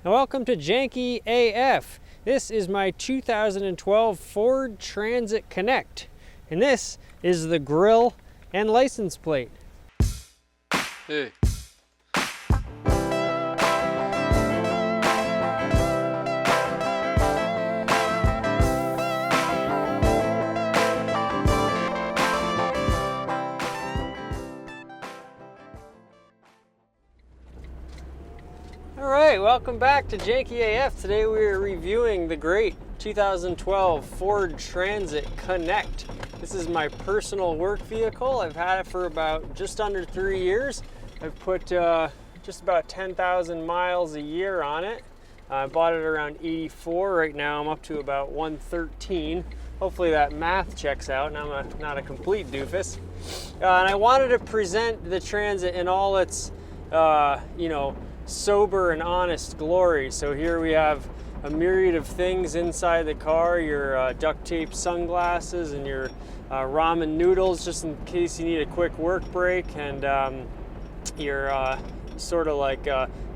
Now, welcome to Janky AF. This is my 2012 Ford Transit Connect, and this is the grille and license plate. Hey. Alright, welcome back to Janky AF. Today we are reviewing the great 2012 Ford Transit Connect. This is my personal work vehicle. I've had it for about just under 3 years. I've put just about 10,000 miles a year on it. I bought it around 84. Right now I'm up to about 113. Hopefully that math checks out and I'm not a complete doofus. And I wanted to present the Transit in all its, sober and honest glory. So here we have a myriad of things inside the car, your duct tape sunglasses and your ramen noodles just in case you need a quick work break, and your sort of like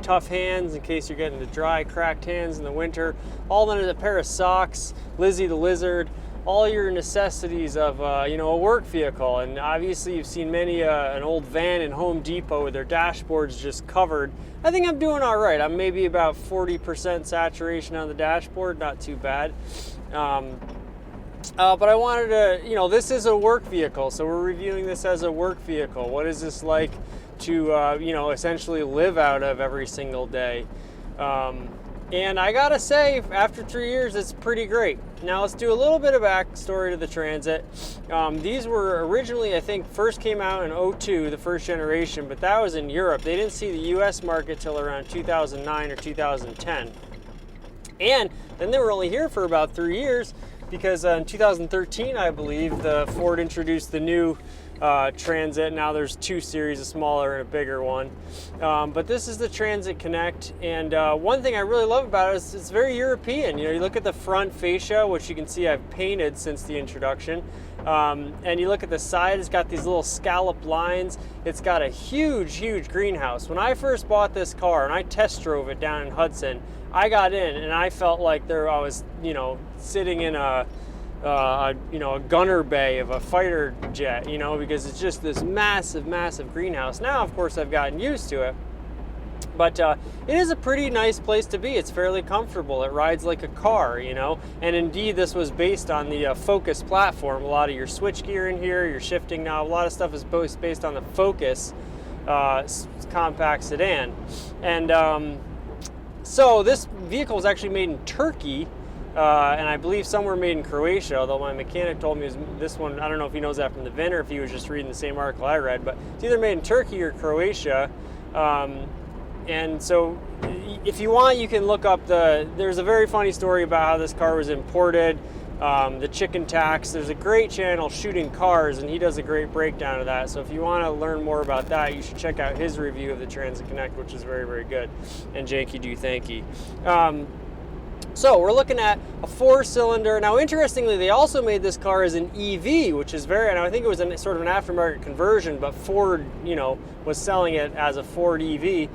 tough hands in case you're getting the dry cracked hands in the winter, all under a pair of socks, Lizzie the lizard, all your necessities of a work vehicle. And obviously you've seen many an old van in Home Depot with their dashboards just covered. I think I'm doing all right. I'm maybe about 40% saturation on the dashboard, not too bad. But I wanted to, this is a work vehicle, so we're reviewing this as a work vehicle. What is this like to, essentially live out of every single day? And I gotta say, after 3 years, it's pretty great. Now let's do a little bit of backstory to the Transit. These were originally, I think, first came out in '02, the first generation, but that was in Europe. They didn't see the US market till around 2009 or 2010. And then they were only here for about 3 years because in 2013, I believe, the Ford introduced the new Transit. Now there's two series, a smaller and a bigger one. But this is the Transit Connect, and one thing I really love about it is it's very European. You look at the front fascia, which you can see I've painted since the introduction, and you look at the side, it's got these little scallop lines. It's got a huge greenhouse. When I first bought this car and I test drove it down in Hudson, I got in and I felt like I was sitting in a gunner bay of a fighter jet, because it's just this massive greenhouse. Now, of course, I've gotten used to it, but it is a pretty nice place to be. It's fairly comfortable. It rides like a car, and indeed this was based on the Focus platform. A lot of your switchgear in here, your shifting knob, a lot of stuff is based on the Focus compact sedan. And so this vehicle was actually made in Turkey, and I believe somewhere made in Croatia, although my mechanic told me this one, I don't know if he knows that from the VIN or if he was just reading the same article I read, but it's either made in Turkey or Croatia. And so if you want, you can look up there's a very funny story about how this car was imported, the chicken tax. There's a great channel, Shooting Cars, and he does a great breakdown of that. So if you want to learn more about that, you should check out his review of the Transit Connect, which is very good. And Janky do Thanky. So we're looking at a 4-cylinder. Now, interestingly, they also made this car as an EV, which is and I think it was sort of an aftermarket conversion, but Ford, was selling it as a Ford EV.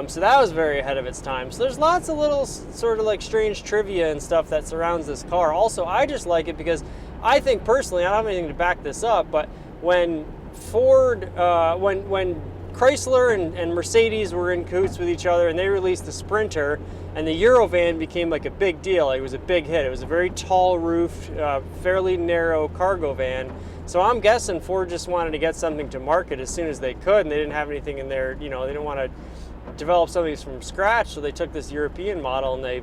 So that was very ahead of its time. So there's lots of little sort of like strange trivia and stuff that surrounds this car. Also, I just like it because I think personally, I don't have anything to back this up, but when Ford, when Chrysler and Mercedes were in cahoots with each other and they released the Sprinter, and the Eurovan became like a big deal. It was a big hit. It was a very tall roofed, fairly narrow cargo van. So I'm guessing Ford just wanted to get something to market as soon as they could, and they didn't have anything in there, they didn't want to develop something from scratch, so they took this European model and they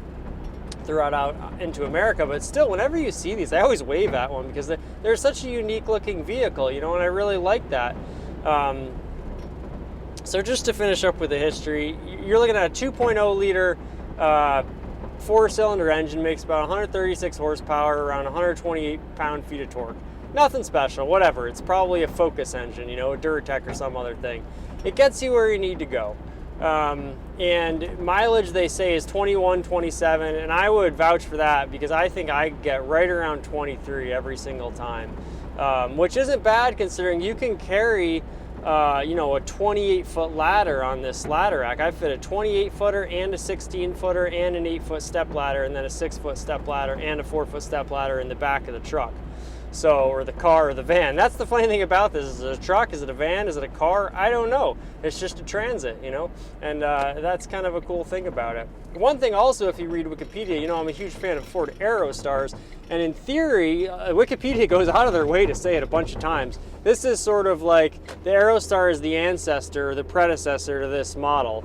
threw it out into America. But still, whenever you see these, I always wave at one because they're such a unique looking vehicle, and I really like that. So just to finish up with the history, you're looking at a 2.0 liter 4-cylinder engine, makes about 136 horsepower, around 128 pound-feet of torque. Nothing special, whatever. It's probably a Focus engine, a Duratec or some other thing. It gets you where you need to go. And mileage, they say, is 21, 27, and I would vouch for that because I think I get right around 23 every single time, which isn't bad considering you can carry you know, a 28-foot ladder on this ladder rack. I fit a 28-footer and a 16-footer and an 8-foot step ladder, and then a 6-foot step ladder and a 4-foot step ladder in the back of the truck. So, or the car or the van. That's the funny thing about this. Is it a truck? Is it a van? Is it a car? I don't know. It's just a transit, you know? And that's kind of a cool thing about it. One thing also, if you read Wikipedia, you know, I'm a huge fan of Ford Aerostars, and in theory, Wikipedia goes out of their way to say it a bunch of times. This is sort of like the Aerostar is the ancestor, or the predecessor to this model.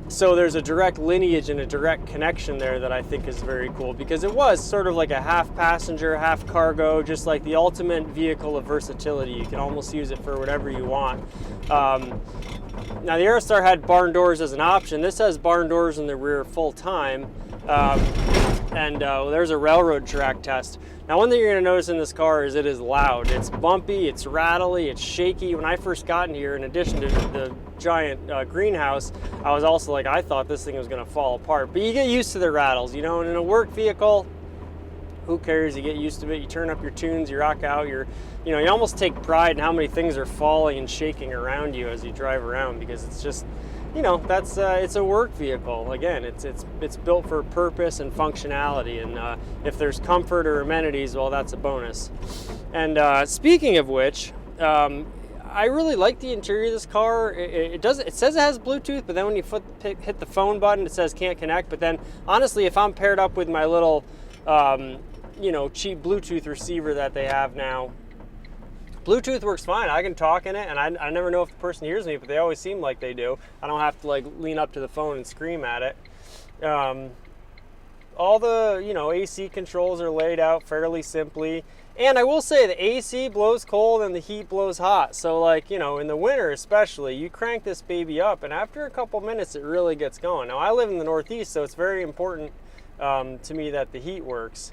So there's a direct lineage and a direct connection there that I think is very cool, because it was sort of like a half passenger, half cargo, just like the ultimate vehicle of versatility. You can almost use it for whatever you want. Now the Aerostar had barn doors as an option. This has barn doors in the rear full time. There's a railroad track test. Now, one thing you're going to notice in this car is it is loud. It's bumpy, it's rattly, it's shaky. When I first got in here, in addition to the giant greenhouse, I was also like, I thought this thing was going to fall apart. But you get used to the rattles, you know, and in a work vehicle, who cares? You get used to it. You turn up your tunes, you rock out, you almost take pride in how many things are falling and shaking around you as you drive around, because it's just, you know, that's it's a work vehicle. Again, it's built for purpose and functionality, and if there's comfort or amenities, well, that's a bonus. And speaking of which, I really like the interior of this car. It says it has Bluetooth, but then when you hit the phone button, it says can't connect. But then, honestly, if I'm paired up with my little, cheap Bluetooth receiver that they have now, Bluetooth works fine. I can talk in it, and I never know if the person hears me, but they always seem like they do. I don't have to like lean up to the phone and scream at it. All the AC controls are laid out fairly simply. And I will say the AC blows cold and the heat blows hot. So like, in the winter especially, you crank this baby up, and after a couple minutes it really gets going. Now I live in the Northeast, so it's very important to me that the heat works.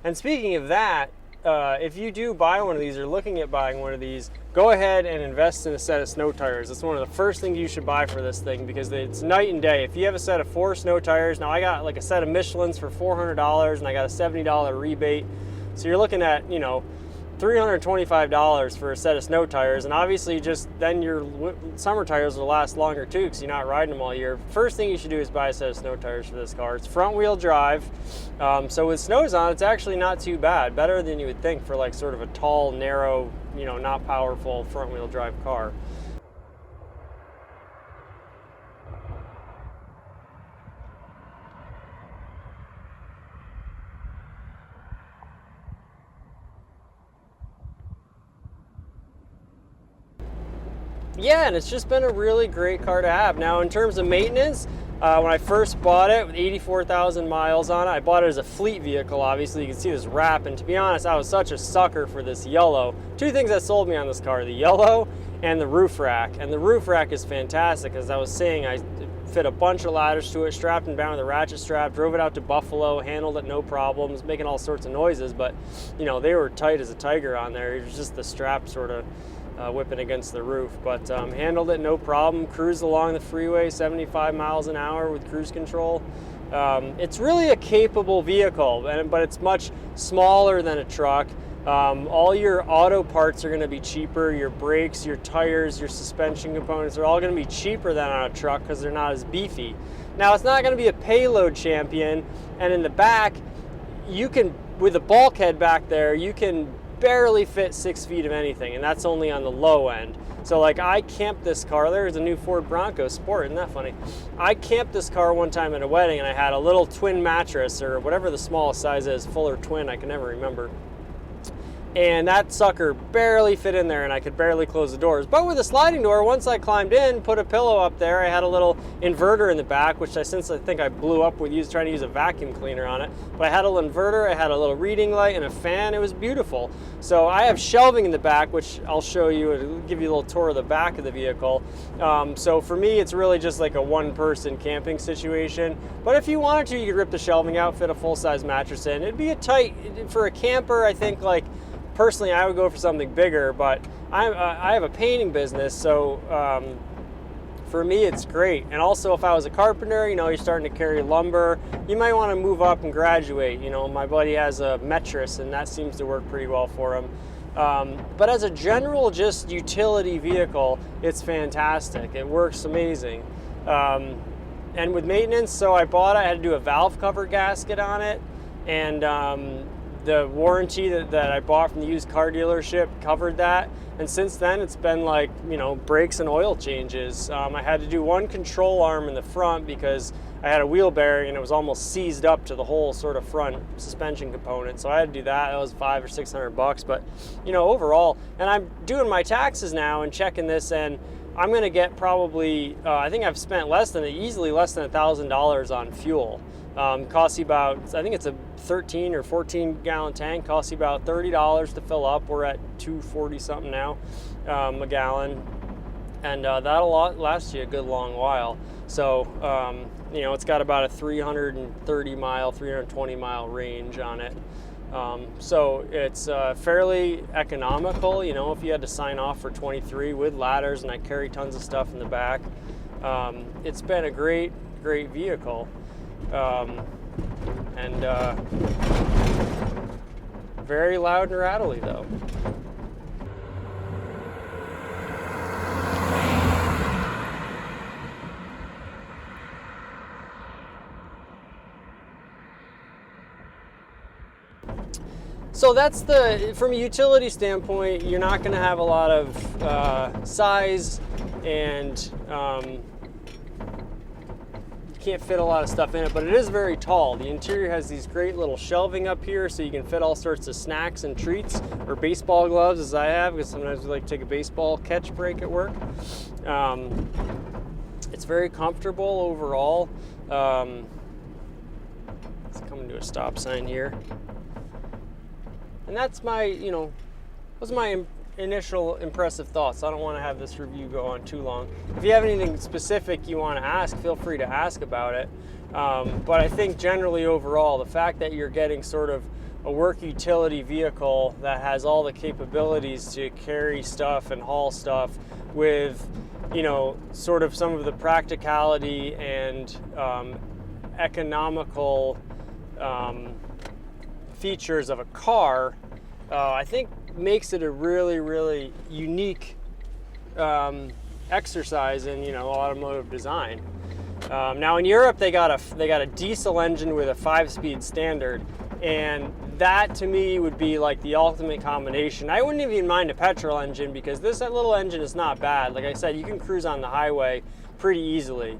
And speaking of that, if you do buy one of these or looking at buying one of these, go ahead and invest in a set of snow tires. It's one of the first things you should buy for this thing, because it's night and day. If you have a set of 4 snow tires, now I got like a set of Michelin's for $400 and I got a $70 rebate. So you're looking at, $325 for a set of snow tires, and obviously just then your summer tires will last longer too, because you're not riding them all year. First thing you should do is buy a set of snow tires for this car. It's front wheel drive, so with snows on, it's actually not too bad. Better than you would think for like sort of a tall, narrow, not powerful front wheel drive car. Yeah, and it's just been a really great car to have. Now, in terms of maintenance, when I first bought it with 84,000 miles on it, I bought it as a fleet vehicle. Obviously, you can see this wrap, and to be honest, I was such a sucker for this yellow. 2 things that sold me on this car, the yellow and the roof rack. And the roof rack is fantastic. As I was saying, I fit a bunch of ladders to it, strapped them down with a ratchet strap, drove it out to Buffalo, handled it no problems, making all sorts of noises, but they were tight as a tiger on there. It was just the strap sort of whipping against the roof, but handled it no problem. Cruised along the freeway 75 miles an hour with cruise control. It's really a capable vehicle, but it's much smaller than a truck. All your auto parts are going to be cheaper. Your brakes, your tires, your suspension components are all going to be cheaper than on a truck because they're not as beefy. Now, it's not going to be a payload champion, and in the back, you can, with the bulkhead back there, you can barely fit 6 feet of anything, and that's only on the low end. So like, I camped this car. There's a new Ford Bronco Sport, isn't that funny? I camped this car one time at a wedding, and I had a little twin mattress, or whatever the smallest size is, full or twin, I can never remember. And that sucker barely fit in there, and I could barely close the doors. But with a sliding door, once I climbed in, put a pillow up there, I had a little inverter in the back, which I think I blew up with trying to use a vacuum cleaner on it. But I had a little inverter, I had a little reading light, and a fan. It was beautiful. So I have shelving in the back, which I'll show you and give you a little tour of the back of the vehicle. So for me, it's really just like a one-person camping situation. But if you wanted to, you could rip the shelving out, fit a full-size mattress in. It'd be a tight, for a camper, I think, like, personally, I would go for something bigger, but I have a painting business, so for me, it's great. And also, if I was a carpenter, you're starting to carry lumber, you might want to move up and graduate. My buddy has a mattress, and that seems to work pretty well for him. But as a general just utility vehicle, it's fantastic. It works amazing. And with maintenance, so I had to do a valve cover gasket on it, and the warranty that I bought from the used car dealership covered that. And since then, it's been like, brakes and oil changes. I had to do one control arm in the front because I had a wheel bearing and it was almost seized up to the whole sort of front suspension component. So I had to do that. That was $500 or $600. But, overall, and I'm doing my taxes now and checking this, and I'm going to get probably, I think I've spent easily less than $1,000 on fuel. Costs you about, I think it's a 13 or 14 gallon tank, costs you about $30 to fill up. We're at $2.40 something now, a gallon. And that'll last you a good long while. So, it's got about a 320 mile range on it. So it's fairly economical, if you had to sign off for 23 with ladders, and I carry tons of stuff in the back. It's been a great vehicle. And very loud and rattly though. So that's from a utility standpoint, you're not going to have a lot of size, and can't fit a lot of stuff in it, but it is very tall. The interior has these great little shelving up here, so you can fit all sorts of snacks and treats, or baseball gloves, as I have, because sometimes we like to take a baseball catch break at work. It's very comfortable overall. It's coming to a stop sign here. And that's my, those are my initial impressive thoughts. I don't want to have this review go on too long. If you have anything specific you want to ask, feel free to ask about it. But I think generally overall, the fact that you're getting sort of a work utility vehicle that has all the capabilities to carry stuff and haul stuff with, sort of some of the practicality and economical features of a car, I think makes it a really, really unique exercise in automotive design. Now in Europe they got a diesel engine with a 5-speed standard, and that to me would be like the ultimate combination. I wouldn't even mind a petrol engine, because that little engine is not bad. Like I said, you can cruise on the highway pretty easily.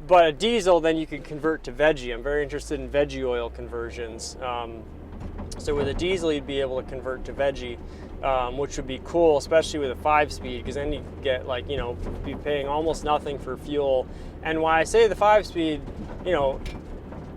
But a diesel, then you could convert to veggie. I'm very interested in veggie oil conversions. So with a diesel, you'd be able to convert to veggie, which would be cool, especially with a 5-speed, because then you get be paying almost nothing for fuel. And why I say the 5-speed,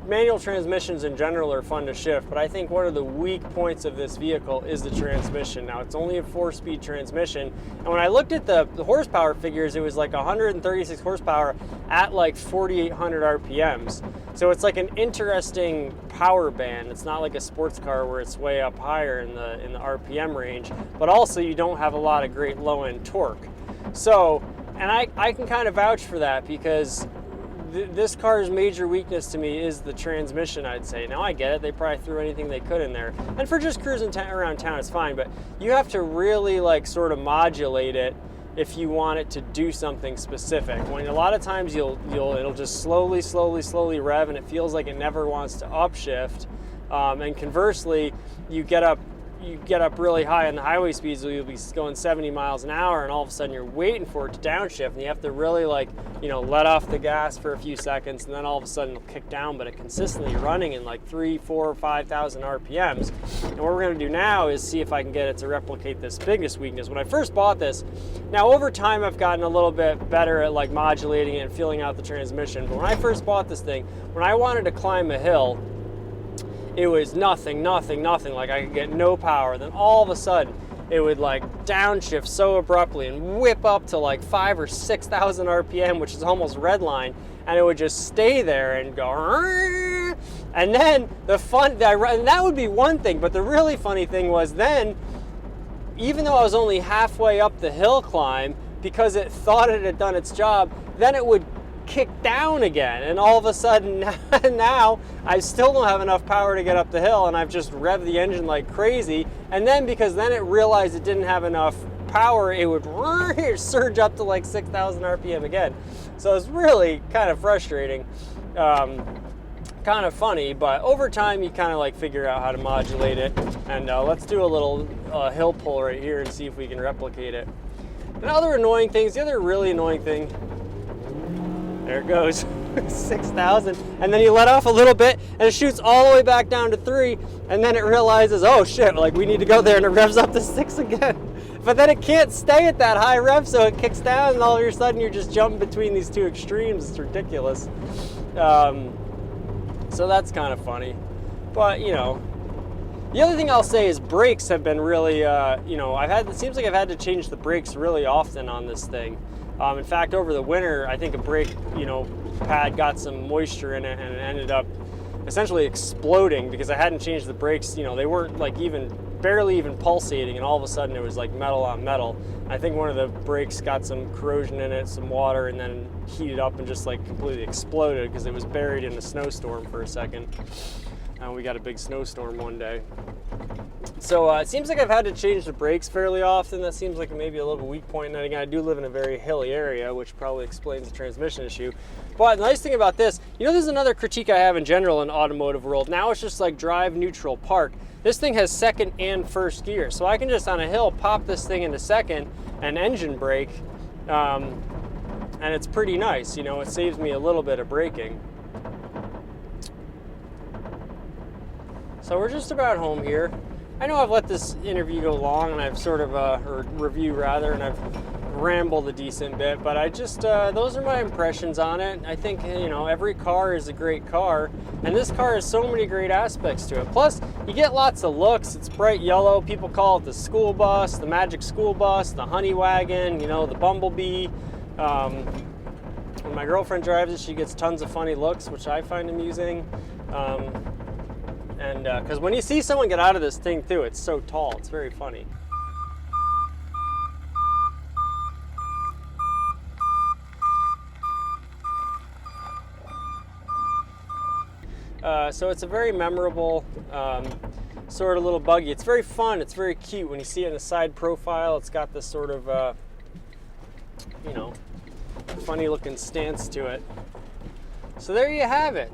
manual transmissions in general are fun to shift, but I think one of the weak points of this vehicle is the transmission. Now, it's only a 4-speed transmission, and when I looked at the horsepower figures, it was like 136 horsepower at like 4,800 RPMs. So it's like an interesting power band. It's not like a sports car where it's way up higher in the RPM range, but also you don't have a lot of great low-end torque. So, and I can kind of vouch for that, because this car's major weakness to me is the transmission, I'd say. Now I get it, they probably threw anything they could in there, and for just cruising around town it's fine, but you have to really sort of modulate it if you want it to do something specific. When a lot of times it'll just slowly rev, and it feels like it never wants to upshift. And conversely, you get up really high on the highway speeds, so you'll be going 70 miles an hour, and all of a sudden you're waiting for it to downshift, and you have to really let off the gas for a few seconds, and then all of a sudden it'll kick down, but it consistently running in 3,000, 4,000, 5,000 RPMs. And what we're going to do now is see if I can get it to replicate this biggest weakness. When I first bought this, now over time I've gotten a little bit better at modulating it and feeling out the transmission, but when I first bought this thing, when I wanted to climb a hill, it was nothing. Like I could get no power. Then all of a sudden, it would downshift so abruptly and whip up to 5,000 or 6,000 RPM, which is almost redline, and it would just stay there and go. And then and that would be one thing, but the really funny thing was then, even though I was only halfway up the hill climb, because it thought it had done its job, then it would kicked down again, and all of a sudden now I still don't have enough power to get up the hill, and I've just revved the engine like crazy, and then because then it realized it didn't have enough power, it would surge up to like 6,000 RPM again. So it's really kind of frustrating, kind of funny, but over time you kind of like figure out how to modulate it. And let's do a little hill pull right here and see if we can replicate it. And other annoying things, the other really annoying thing, there it goes, 6,000, and then you let off a little bit and it shoots all the way back down to 3, and then it realizes, oh shit, like we need to go there, and it revs up to 6 again. But then it can't stay at that high rev, so it kicks down, and all of a sudden you're just jumping between these two extremes. It's ridiculous. So that's kind of funny. But, you know, the other thing I'll say is brakes have been really, you know, it seems like I've had to change the brakes really often on this thing. In fact, over the winter, I think a brake, you know, pad got some moisture in it, and it ended up essentially exploding because I hadn't changed the brakes. You know, they weren't like barely even pulsating, and all of a sudden it was like metal on metal. I think one of the brakes got some corrosion in it, some water, and then heated up and just like completely exploded because it was buried in a snowstorm for a second. And we got a big snowstorm one day. So it seems like I've had to change the brakes fairly often. That seems like maybe a little weak point. And again, I do live in a very hilly area, which probably explains the transmission issue. But the nice thing about this, you know, there's another critique I have in general in automotive world. Now it's just like drive, neutral, park. This thing has second and first gear. So I can just on a hill pop this thing into second and engine brake. And it's pretty nice. You know, it saves me a little bit of braking. So we're just about home here. I know I've let this interview go long, and I've sort of, or review rather, and I've rambled a decent bit, but I just, those are my impressions on it. I think, you know, every car is a great car, and this car has so many great aspects to it. Plus, you get lots of looks. It's bright yellow. People call it the school bus, the magic school bus, the honey wagon, you know, the bumblebee. When my girlfriend drives it, she gets tons of funny looks, which I find amusing. And because when you see someone get out of this thing too, it's so tall, it's very funny. So it's a very memorable sort of little buggy. It's very fun, it's very cute. When you see it in a side profile, it's got this sort of, you know, funny looking stance to it. So there you have it.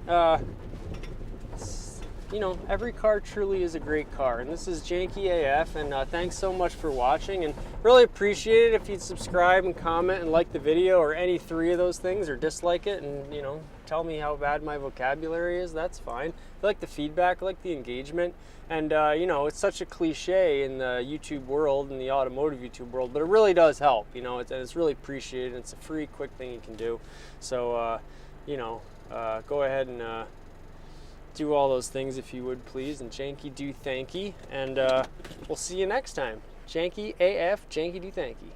You know, every car truly is a great car, and this is Janky AF, and thanks so much for watching, and really appreciate it if you'd subscribe and comment and like the video, or any 3 of those things, or dislike it, and, you know, tell me how bad my vocabulary is. That's fine. I like the feedback, I like the engagement, and you know, it's such a cliche in the YouTube world, in the automotive YouTube world, but it really does help. You know, it's really appreciated. It's a free, quick thing you can do. So you know, go ahead and do all those things if you would, please. And Janky do Thanky, and we'll see you next time. Janky AF, Janky do Thanky.